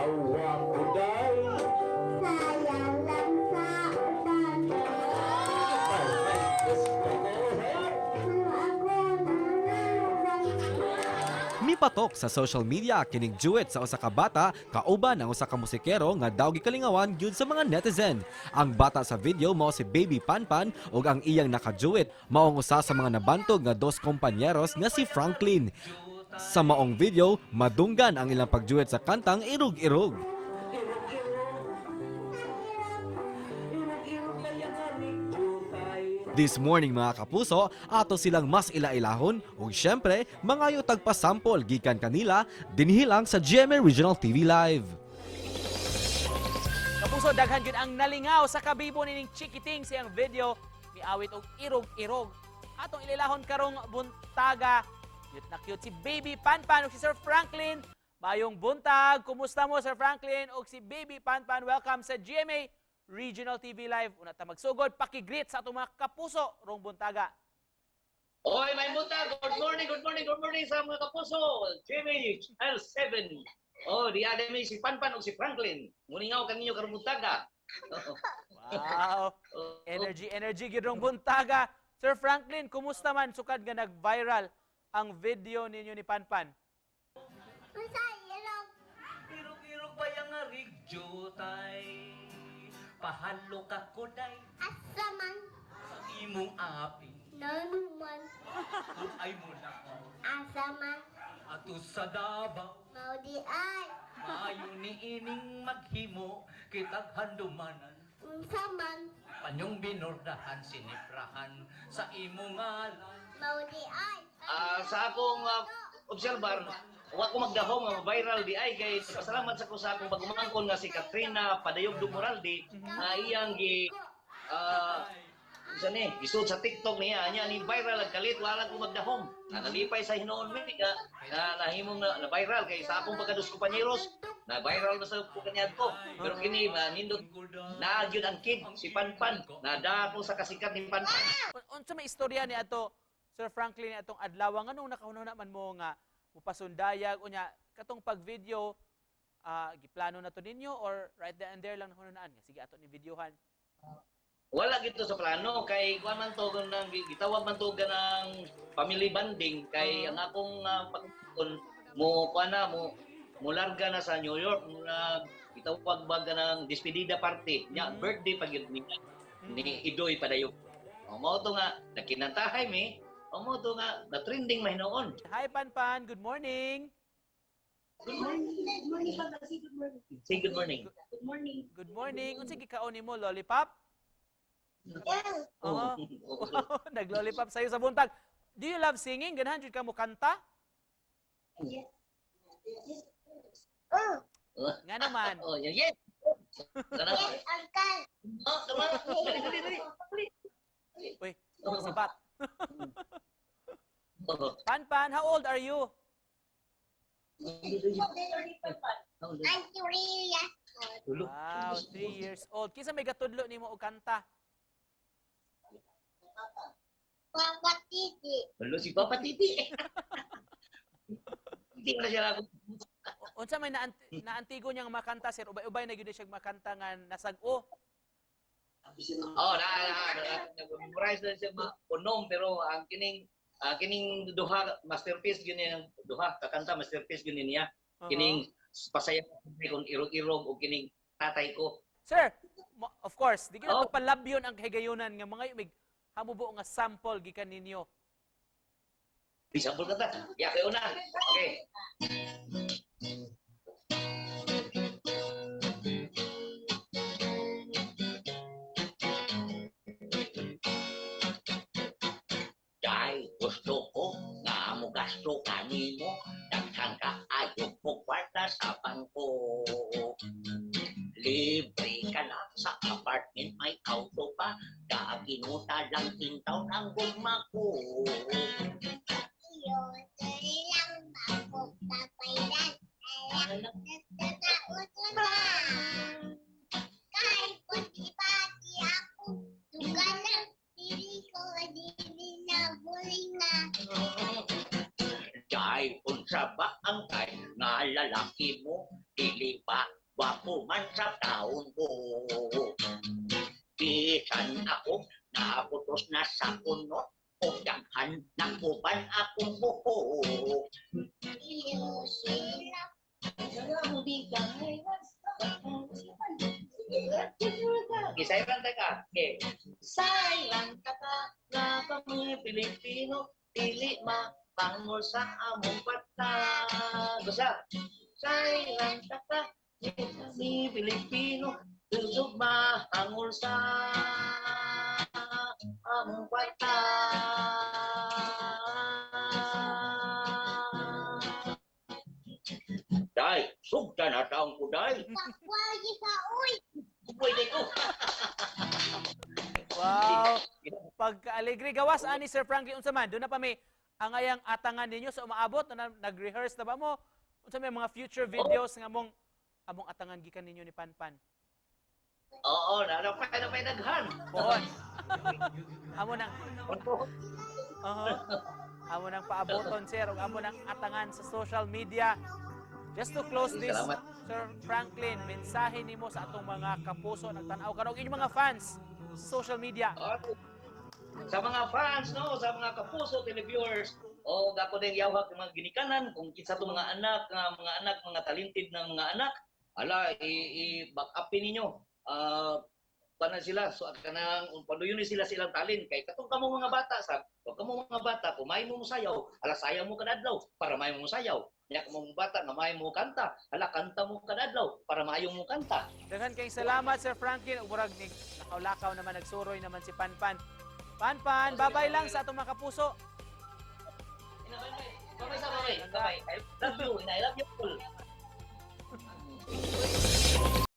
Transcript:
Yawa ko day. Sayang lang sa utan. Ay, gusto ko, he. Pero ako nananasan. Mipatok sa social media kining duet sa usa ka bata kauban ang usa ka musikero nga daw gikalingawan gyud sa mga netizen. Ang bata sa video mao si Baby Panpan ug ang iyang naka-duet mao ang usa sa mga nabantog nga dos kompanyeros nga si Franklin. Sa maong video, madunggan ang ilang pagduet sa kantang Irog-Irog. This morning mga kapuso, ato silang mas ilailahon ug syempre, mangayo tagpasampol gikan kanila dinhilang sa GMA Regional TV Live. Kapuso, daghan gyud ang nalingaw sa kabibo nining Chikiting siyang video miawit og irog-irog. Atong ililahon karong buntaga. Cute na cute si Baby Panpan ug si Sir Franklin. Mayong buntag, kumusta mo Sir Franklin ug si Baby Panpan? Welcome sa GMA Regional TV Live. Una ta magsugod, paki-greet sa atong mga kapuso rong buntaga. Oy, may buntag. Good morning sa mga kapuso. Jimmy L7. Oh, di ada mi si Panpan ug si Franklin. Muningaw kaninyo karong buntaga. Wow. Energy gyud rong buntaga. Sir Franklin, kumusta man sukad nga nag-viral ang video ninyo ni Panpan? Masayang. Irog-irog ba yung rigyo tay? Pahalo ka kuday Asaman. sa imong api. Nanuman. Ay mo na ko. Asaman. Ato sa Davao. Maudi ay. Maayo ni ining maghimo kitag handumanan. Unsaman. Panyong binordahan sinifrahan sa imong ngalan. Maudi ay. Sa akong obserbar, wa ko magdahom nga viral di ay kay pasalamat sa ko sa akong pagumangkon nga si Katrina Padayog Dumoraldi na iyang gisud sa TikTok niya nya ni viral ang kalit wala ko magdahom. Nalipay sa hinuon mi na nahimong na viral kay sa akong pagkadus kompanyeros na viral na sa kanyad ko. Pero kini nindot na gyud ang kid si Panpan na dako sa kasikat ni Panpan. Unsa may istorya ni ato Sir Franklin atong adlaw nganong nakahuna man mo nga mupasundayag unya katong pag-video giplano na to ninyo or right there and there lang nahununaan nga sige ato ni videohan. Wala gito sa plano kay kuan man to nang gitawag man to ganang family bonding kay ang akong pagkon mo kuan na mo larga na sa New York na gitawag ba ganang despedida party nya birthday pag yun ni Idoy Padayog. Mao to nga nakinantahay mi mo to nga na trending mahinoon. Hi Panpan, good morning. Good morning. Say good morning. Good morning. Unsa gikaon nimo lollipop? Oo. Nag-lollipop sa'yo sa buntag. Do you love singing? Ganahan jud ka mo kanta? Nga naman. Oh, yes. Kana. Uncle. Oh, tama. Dali. Uy, sibat. Oh. Panpan, how old are you? I'm 3 years old. Wow, 3 years old. Kisa may gatudlo nimo og kanta? Papa Titi. Hello si Papa Titi. Hindi na siya ako. Unsa may naantigo niyang makanta sir? Ubay-ubay na gyud siya makanta nga nasag-o. Oh, na-memorize na siya unom pero ang kining duha masterpiece gyud niya duha kakanta masterpiece gyud niya. Kining pasaya kung irog-irog o kining tatay ko. Sir, of course, di gyud palabyon ang kahigayunan nga mga mig hamubo nga sample gikan ninyo. Example kata. Ya kayo na. Okay. Dahil gusto ko nga mo gasto kanino daghang kaayo mo kwarta sa bangko. Libre ka na sa apartment may auto pa kinuta lang tintaw ng gugma ko. Yun, lang ako papailan. Nagtataot lang. Kahit kung ibati ako, dugan lang. Dili ko dili na bulingan. Dahil unsa ba ang kay nga lalaki mo, dili ba gwapo man sa taon ko. Bisan ako naputos na sa puno, o daghan ng uban akong buhok. Iyo sila. Gisayran ka. Okay. Sayang ka na kami Pilipino, dili mapangol sa among bata. Gusa. Sayang ka kami Pilipino, lusog mahangol sa among bata. Day, sugda na taong ko, day. Wagi sa uy. Pwede ko. Wow. Pagka-alegre gawas ani Sir Franklin unsa man, doon na pa may angayang atangan ninyo sa umaabot na nag-rehearse na ba mo? Unsa may mga future videos nga among atangan gikan ninyo ni Panpan? Oo, napay daghan. Poon. Amo nang amo nang paaboton sir ug amo nang atangan sa social media. Just to close this, Salamat. Sir Franklin, mensahe nimo sa atong mga kapuso nagtan-aw karon inyong mga fans sa social media. Sa mga fans, no, sa mga kapuso televiewers, o ako din yawak ng mga ginikanan kung kinsa to mga anak, mga talented na mga anak, ala i-back upin ninyo. Paano sila so kanang paduyon sila silang talent kay katong kamo mga bata sa kamo mga bata kumay mo sayaw ala sayaw mo kadadlaw para mayo mo sayaw nya kamo mga bata nga mayo mo kanta ala kanta mo kadadlaw para mayo mo kanta. Daghan kay salamat Sir Franklin ug murag nig lakaw-lakaw naman nagsuroy naman si Panpan. Panpan, babay lang sa atong mga kapuso. Bye bye. I love you and I love you all.